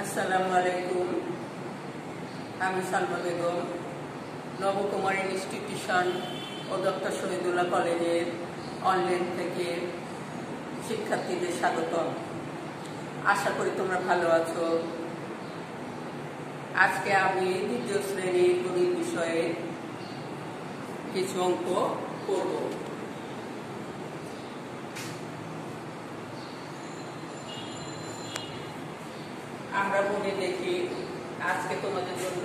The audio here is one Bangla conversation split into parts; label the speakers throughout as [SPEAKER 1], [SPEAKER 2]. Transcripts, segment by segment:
[SPEAKER 1] আসসালামু আলাইকুম। আমি সালমা বেগম, নবকুমার ইনস্টিটিউশন ও ডক্টর শহীদুল্লাহ কলেজের অনলাইন থেকে শিক্ষার্থীদের স্বাগতম। আশা করি তোমরা ভালো আছো। আজকে আমি দ্বিতীয় শ্রেণীর গণিত বিষয়ে কিছু অঙ্ক করব। আমরা মনে দেখি আজকে তোমাদের জন্য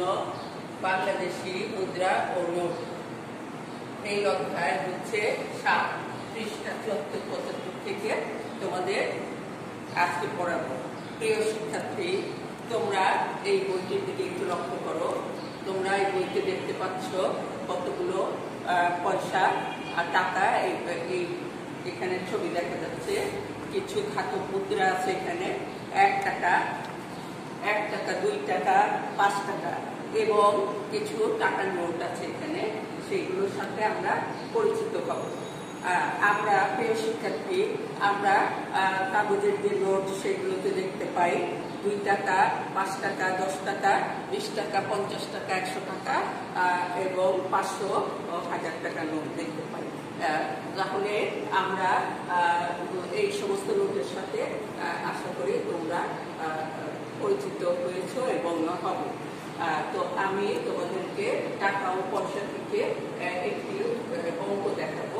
[SPEAKER 1] বাংলাদেশি মুদ্রা ও নোট এই অধ্যায় হচ্ছে 7 পৃষ্ঠা 74-75 থেকে তোমাদের আজকে পড়াবো। প্রিয় শিক্ষার্থী, তোমরা এই বইটির দিকে একটু লক্ষ্য করো। তোমরা এই বইতে দেখতে পাচ্ছ কতগুলো পয়সা আর টাকা এখানে ছবি দেখা যাচ্ছে। কিছু ধাতব মুদ্রা আছে এখানে, 1 টাকা, 2 টাকা, 5 টাকা এবং কিছু টাকার নোট আছে এখানে। সেইগুলোর সাথে আমরা পরিচিত হব। আমরা প্রিয় শিক্ষার্থী, আমরা কাগজের যে নোট সেগুলোতে দেখতে পাই 2 টাকা, 5 টাকা, 10 টাকা, 20 টাকা, 50 টাকা, 100 টাকা এবং 500, 1000 টাকা নোট দেখতে পাই। তাহলে আমরা এই সমস্ত নোটের সাথে আশা করি তোমরা পরিচিত হয়েছ এবং হবে। তো আমি তোমাদেরকে টাকা ও পয়সা থেকে একটি অঙ্ক দেখাবো।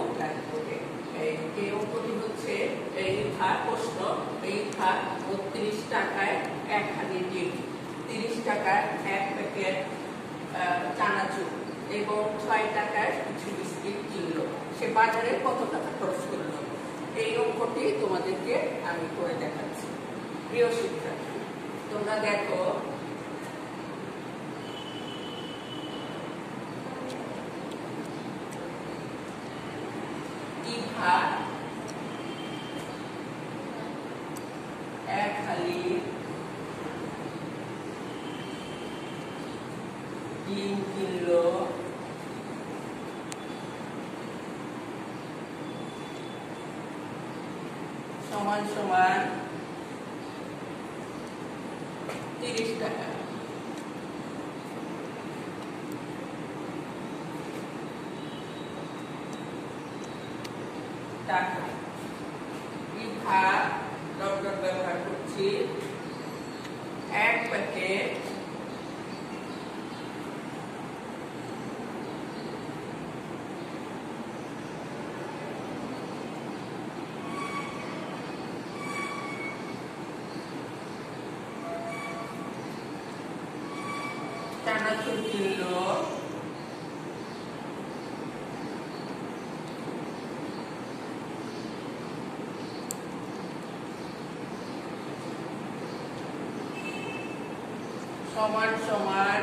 [SPEAKER 1] এই অঙ্কটি হচ্ছে প্রশ্ন, 32 টাকায় 1 হালি ডিম, 30 টাকায় 1 প্যাকেট চানাচুর এবং 6 টাকায় কিছু বিস্কিট কিনলো। সে বাজারে কত টাকা খরচ করলো? এই অঙ্কটি তোমাদেরকে আমি করে দেখাচ্ছি। প্রিয় শিক্ষার্থী, তোমরা দেখো ইভা 1 হালি ডিম কিনলো, সমান সমান 30 টাকা। ইভা ডট ব্যবহার করছি, 1 প্যাকেট চানাচুর কিনলো, সমান সমান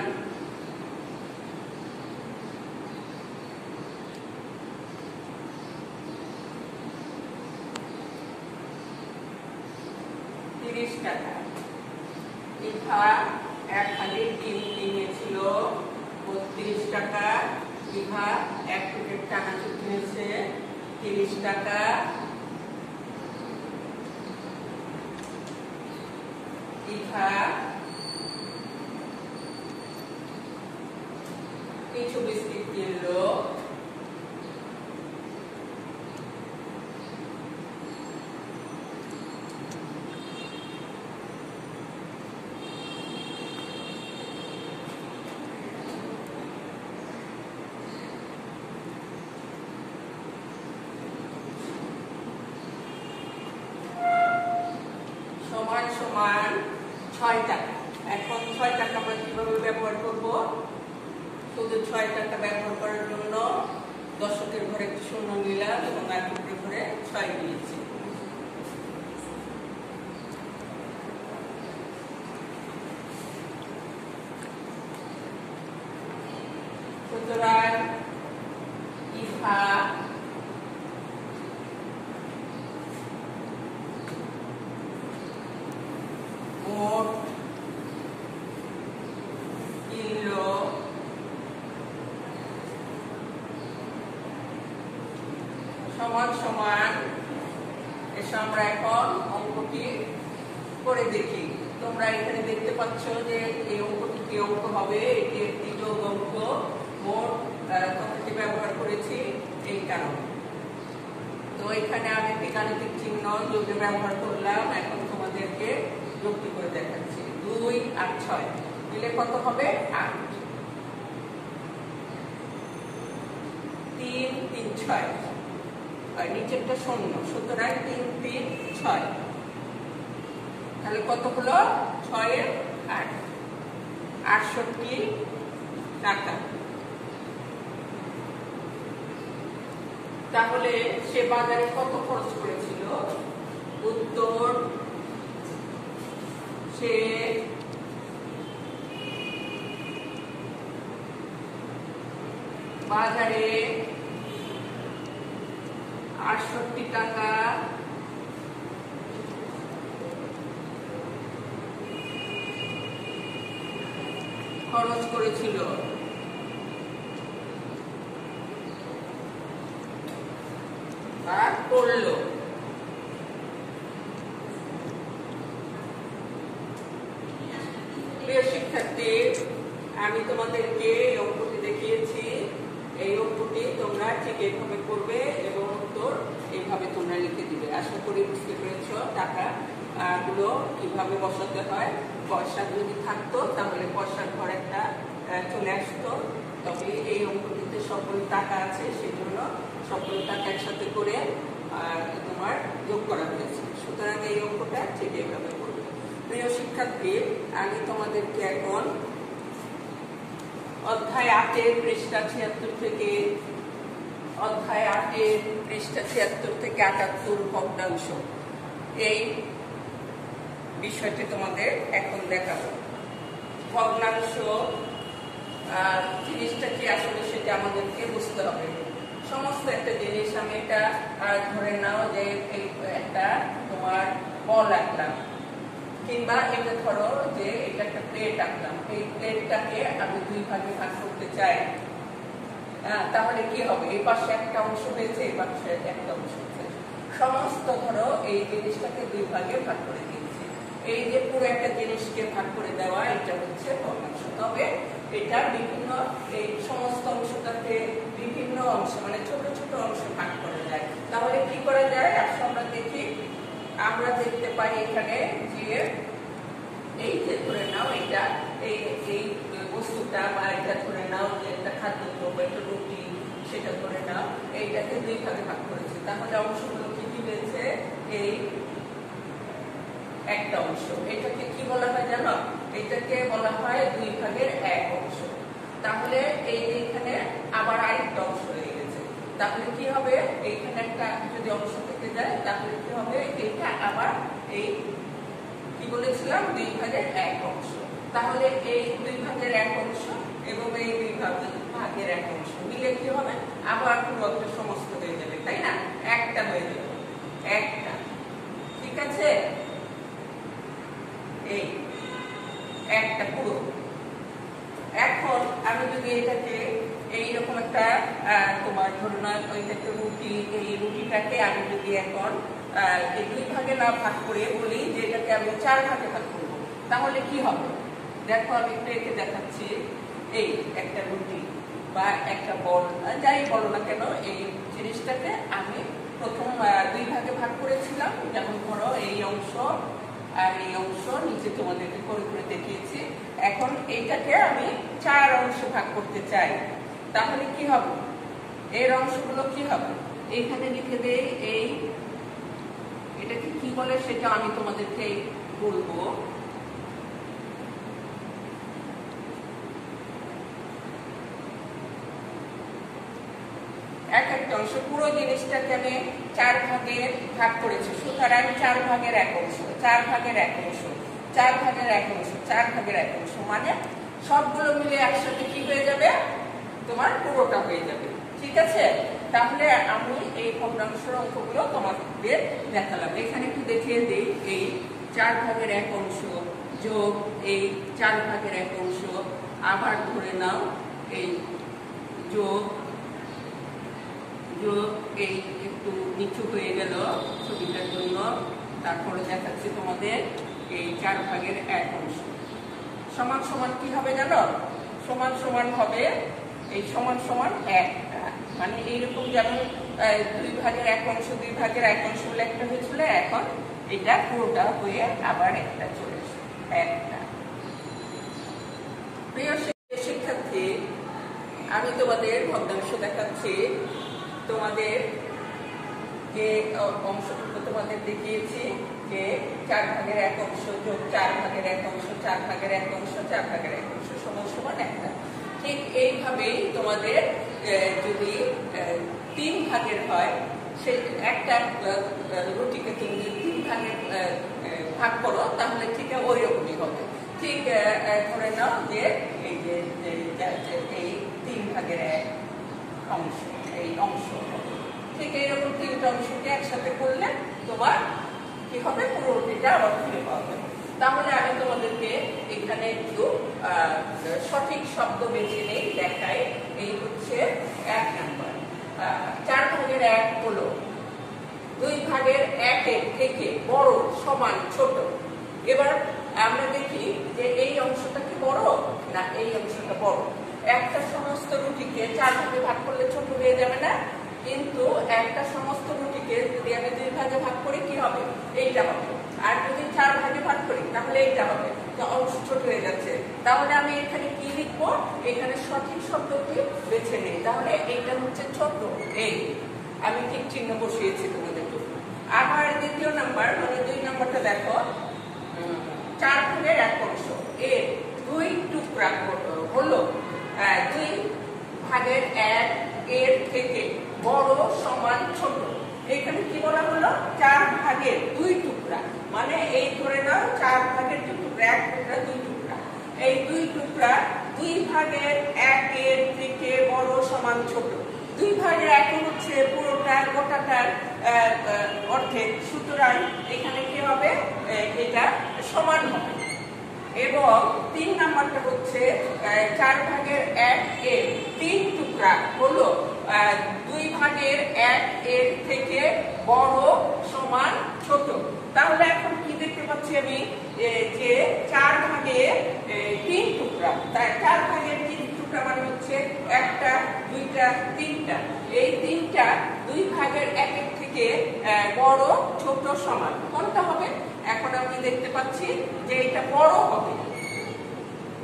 [SPEAKER 1] 30 টাকা। ইভা 1 হালি ডিম কিনেছিল 32 টাকা। ইভা 1 প্যাকেট চানাচুর কিনেছে 30 টাকা। ইভা কিছু বিস্কিট কিনলো, সমান সমান 6 টাকা। এখন 6 টাকা আমরা কিভাবে ব্যবহার করব? শুধু 6 টাকা ব্যবহার করার জন্য দশকের ঘরে একটু শূন্য নিলাম এবং একের ঘরে 6 নিয়েছি। সুতরাং ইভা মোট কিনলো সমান সমান, এসে আমরা এখন অঙ্কটি করে দেখি। তো তোমরা এখানে দেখতে পাচ্ছ যে এই অঙ্কটি কি অঙ্ক হবে, এটি একটি যোগ অঙ্ক। মোট কতটি ব্যবহার করেছি এই কারণে। তো এখানে আমি একটি গাণিতিক চিহ্ন যোগে ব্যবহার করলাম। এখন তোমাদেরকে যুক্তি করে দেখাচ্ছি। 2 আর 6 মিলে কত হবে? 8। 3 3 6 আর নিচেরটা শূন্য, সুতরাং 3 3 6। তাহলে কত হলো? 6 এর 8, 68 টাকা। তাহলে সে বাজারে কত খরচ করেছিল? উত্তর, সে বাজারে 68 টাকা খরচ করেছিল। বা করলো। প্রিয় শিক্ষার্থী, আমি তোমাদেরকে এই অঙ্কটি দেখিয়েছি। এই অঙ্কটি তোমরা ঠিক এইভাবে করবে এবং উত্তর এইভাবে তোমরা লিখে দিবে। আশা করি বুঝতে পেরেছ টাকা গুলো কিভাবে বসাতে হয়। পয়সা যদি থাকতো তাহলে পয়সার ঘর একটা চলে আসতো। তবে এই অঙ্কটিতে সবগুলো টাকা আছে, সেই জন্য সবগুলো টাকা একসাথে করে তোমার যোগ করা হয়েছে। সুতরাং এই অঙ্কটা ঠিক এইভাবে করবে। প্রিয় শিক্ষার্থী, আমি তোমাদেরকে এখন অধ্যায় 8 পৃষ্ঠা 76 থেকে অধ্যায় 8 পৃষ্ঠা 76 থেকে 78 ভগ্নাংশ এই বিষয়টি তোমাদের এখন দেখাবো। ভগ্নাংশ জিনিসটা কি আসলে সেটা আমাদেরকে বুঝতে হবে। সমস্ত একটা জিনিস, আমি এটা ধরে নাও যে একটা তোমার বল আঁকলাম, কিংবা এটা ধরো যে এটা একটা প্লেট আঁকলাম। এই প্লেটটাকে আমি 2 ভাগে ভাগ করতে চাই। তাহলে কি হবে? এই পাশে একটা অংশ হয়েছে, এই পাশে একটা অংশ হয়েছে। সমস্ত ধরো এই জিনিসটাকে 2 ভাগে ভাগ করে দিয়েছি। এই যে পুরো একটা জিনিসকে ভাগ করে দেওয়া, এটা হচ্ছে ভগ্নাংশ। তবে এটা বিভিন্ন এই সমস্ত অংশটাকে বিভিন্ন অংশ মানে ছোট ছোট অংশে ভাগ করা যায়। তাহলে কি করা যায়? আসলে আমরা দেখি। আমরা দেখতে পাই এখানে যে এই যে ধরে নাও এটা এই বস্তুটা, বা এটা ধরে নাও যে একটা খাদ্যদ্রব্য, একটা রুটি, সেটা ধরে নাও এইটাকে 2 ভাগে ভাগ করেছে। তাহলে অংশগুলো কি কি হয়েছে? এই একটা অংশ। এটাকে কি বলা হয় জানো? এটাকে বলা হয় 2 ভাগের 1 অংশ। তাহলে এই যে এখানে আবার আরেকটা অংশ হয়ে গেছে। তাহলে কি হবে? এইখানে একটা যদি অংশ থেকে যায় তাহলে কি হবে? এটা আবার এই কি বলেছিলাম 2 ভাগের 1 অংশ। তাহলে এই 2 ভাগের 1 অংশ এবং এই 2 ভাগের 1 অংশ মিলে কি হবে? আবার পুরো একটা সমস্ত হয়ে যাবে, তাই না? একটা হয়ে যাবে, একটা। ঠিক আছে? এই একটা পুরো। এখন আমি যদি এটাকে এইরকম একটা তোমার ধরো না একটা রুটি, এই রুটিটাকে আমি যদি এখন এই 2 ভাগে না ভাগ করে বলি যে এটাকে আমি 4 ভাগে ভাগ করব, তাহলে কি হবে? দেখো আমি একটু এঁকে দেখাচ্ছি। এই একটা রুটি বা একটা বল, যাই বলো না কেন, এই জিনিসটাকে আমি প্রথম 2 ভাগে ভাগ করেছিলাম। যেমন ধরো এই অংশ আর এই অংশ নিচে তোমাদেরকে করে করে দেখিয়েছি। এখন এইটাকে আমি 4 অংশে ভাগ করতে চাই। তাহলে কি হবে? এর অংশগুলো কি হবে? এইখানে লিখে দেই। এই এটাকে কি বলে সেটা আমি তোমাদেরকে বলবো। এক একটা অংশ, পুরো জিনিসটাকে আমি 4 ভাগে ভাগ করেছি। সুতরাং 4 ভাগের 1 অংশ, 4 ভাগের 1 অংশ, 4 ভাগের 1 অংশ, 4 ভাগের 1 অংশ, মানে সবগুলো মিলে একসাথে কি হয়ে যাবে? তোমার পুরোটা হয়ে যাবে। ঠিক আছে? তাহলে আমি এই ভগ্নাংশের অঙ্কগুলো তোমাদের দেখালাম। এখানে একটু দেখিয়ে দিই। এই 4 ভাগের 1 অংশ যোগ এই 4 ভাগের 1 অংশ, আবার ধরে নাও এই যোগ যোগ এই একটু নিচু হয়ে গেল ছবিটার জন্য, তারপরে দেখাচ্ছি তোমাদের। এই 4 ভাগের 1 অংশ সমান সমান কি হবে জানো? সমান সমান হবে এই সমান সমান 1, মানে এইরকম যেমন 2 ভাগের 1 অংশ 2 ভাগের 1 অংশ বলে একটা হয়েছিল, এখন এটা পুরোটা হয়ে আবার একটা চলে আসে 1টা। প্রিয় শিক্ষার্থী, আমি তোমাদের ভগ্নাংশ দেখাচ্ছি। তোমাদের যে অংশটুকু তোমাদের দেখিয়েছি যে 4 ভাগের 1 অংশ যোগ 4 ভাগের 1 অংশ 4 ভাগের 1 অংশ 4 ভাগের 1 অংশ সমান সমান 1টা। ঠিক এইভাবেই তোমাদের যদি 3 ভাগের হয়, সেই একটা রুটিকে তুমি যদি 3 ভাগে ভাগ করো তাহলে ঠিক ওই রকমই হবে। ঠিক ধরে নাও যে এই যে এই 3 ভাগের 1 অংশ, এই অংশ ঠিক এইরকম 3টা অংশকে একসাথে করলে তোমার কি হবে? পুরো রুটিটা আবার ফিরে পাওয়া যাবে। তাহলে আমি তোমাদেরকে এখানে একটু সঠিক শব্দ বেছে নেই, দেখাই। এই হচ্ছে 1 নাম্বার, 4 ভাগের 1 হলো 2 ভাগের 1-এর থেকে বড় সমান ছোট। এবার আমরা দেখি যে এই অংশটা কি বড় না এই অংশটা বড়। একটা সমস্ত রুটিকে 4 ভাগে ভাগ করলে ছোট হয়ে যাবে না? কিন্তু একটা সমস্ত রুটিকে যদি আমি 2 ভাগে ভাগ করি কি হবে? এইটা হবে। আর যদি 4 ভাগে ভাগ করি তাহলে এইটা হবে। তো অংশ ছোট হয়ে যাচ্ছে। তাহলে আমি এখানে কি লিখবো? এখানে সঠিক শব্দটি বেছে নিই। তাহলে এইটা হচ্ছে ছোট, এই আমি ঠিক চিহ্ন বসিয়েছি তোমাদের জন্য। আবার দ্বিতীয় নাম্বার মানে 2 নাম্বারটা দেখো, 4 ভাগের 1 অংশ এর 2 টুকরা হলো 2 ভাগের 1 এর থেকে বড় সমান ছোট। এখানে কি বলা হলো? 4 ভাগের 2 টুকরা, মানে এই ধরে নাও 4 ভাগের 2 টুকরা, 1 টুকরা 2 টুকরা। এই 2 টুকরা 2 ভাগের 1 এর থেকে বড় সমান ছোট। 2 ভাগের 1 হচ্ছে পুরোটা গোটাটার অর্ধেক, সুতরাং এখানে কি হবে? এটা সমান হবে। এবং 3 নাম্বারটা হচ্ছে 4 ভাগের 1 এর 3 টুকরা হলো 2 ভাগের 1 এর থেকে বড় সমান ছোট। তাহলে এখন কি দেখতে পাচ্ছি আমি? যে 4 ভাগের 3 টুকরা, তাই 4 ভাগের 3 টুকরা মানে হচ্ছে 1টা 2টা 3টা। এই 3টা 2 ভাগের 1 এর থেকে বড় ছোট সমান। কোনটা হবে? এখন আমি দেখতে পাচ্ছি যে এটা বড় হবে।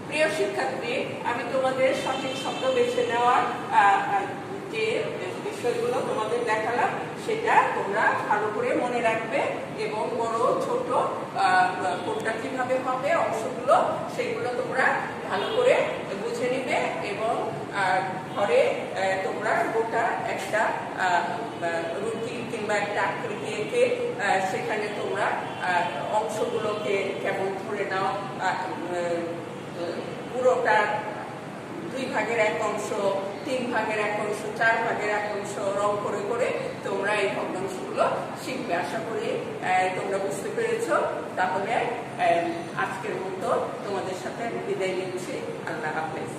[SPEAKER 1] প্রিয় শিক্ষার্থী, আমি তোমাদের সঠিক শব্দ বেছে নেওয়ার যে বিষয়গুলো তোমাদের দেখালাম সেটা তোমরা ভালো করে মনে রাখবে এবং বড় ছোট কোনটা কিভাবে হবে অংশগুলো সেগুলো তোমরা ভালো করে বুঝে নিবে এবং ঘরে তোমরা গোটা একটা রুটি কিংবা একটা আকৃতি এঁকে সেখানে তোমরা অংশগুলোকে কেমন ধরে নাও, পুরোটা 2 ভাগের 1 অংশ, 3 ভাগের 1 অংশ, 4 ভাগের 1 অংশ রং করে করে তোমরা এই ভগ্নাংশগুলো শিখবে। আশা করি তোমরা বুঝতে পেরেছো। তাহলে আজকের মতো তোমাদের সাথে আমি বিদায় নিচ্ছি। আল্লাহ হাফেজ।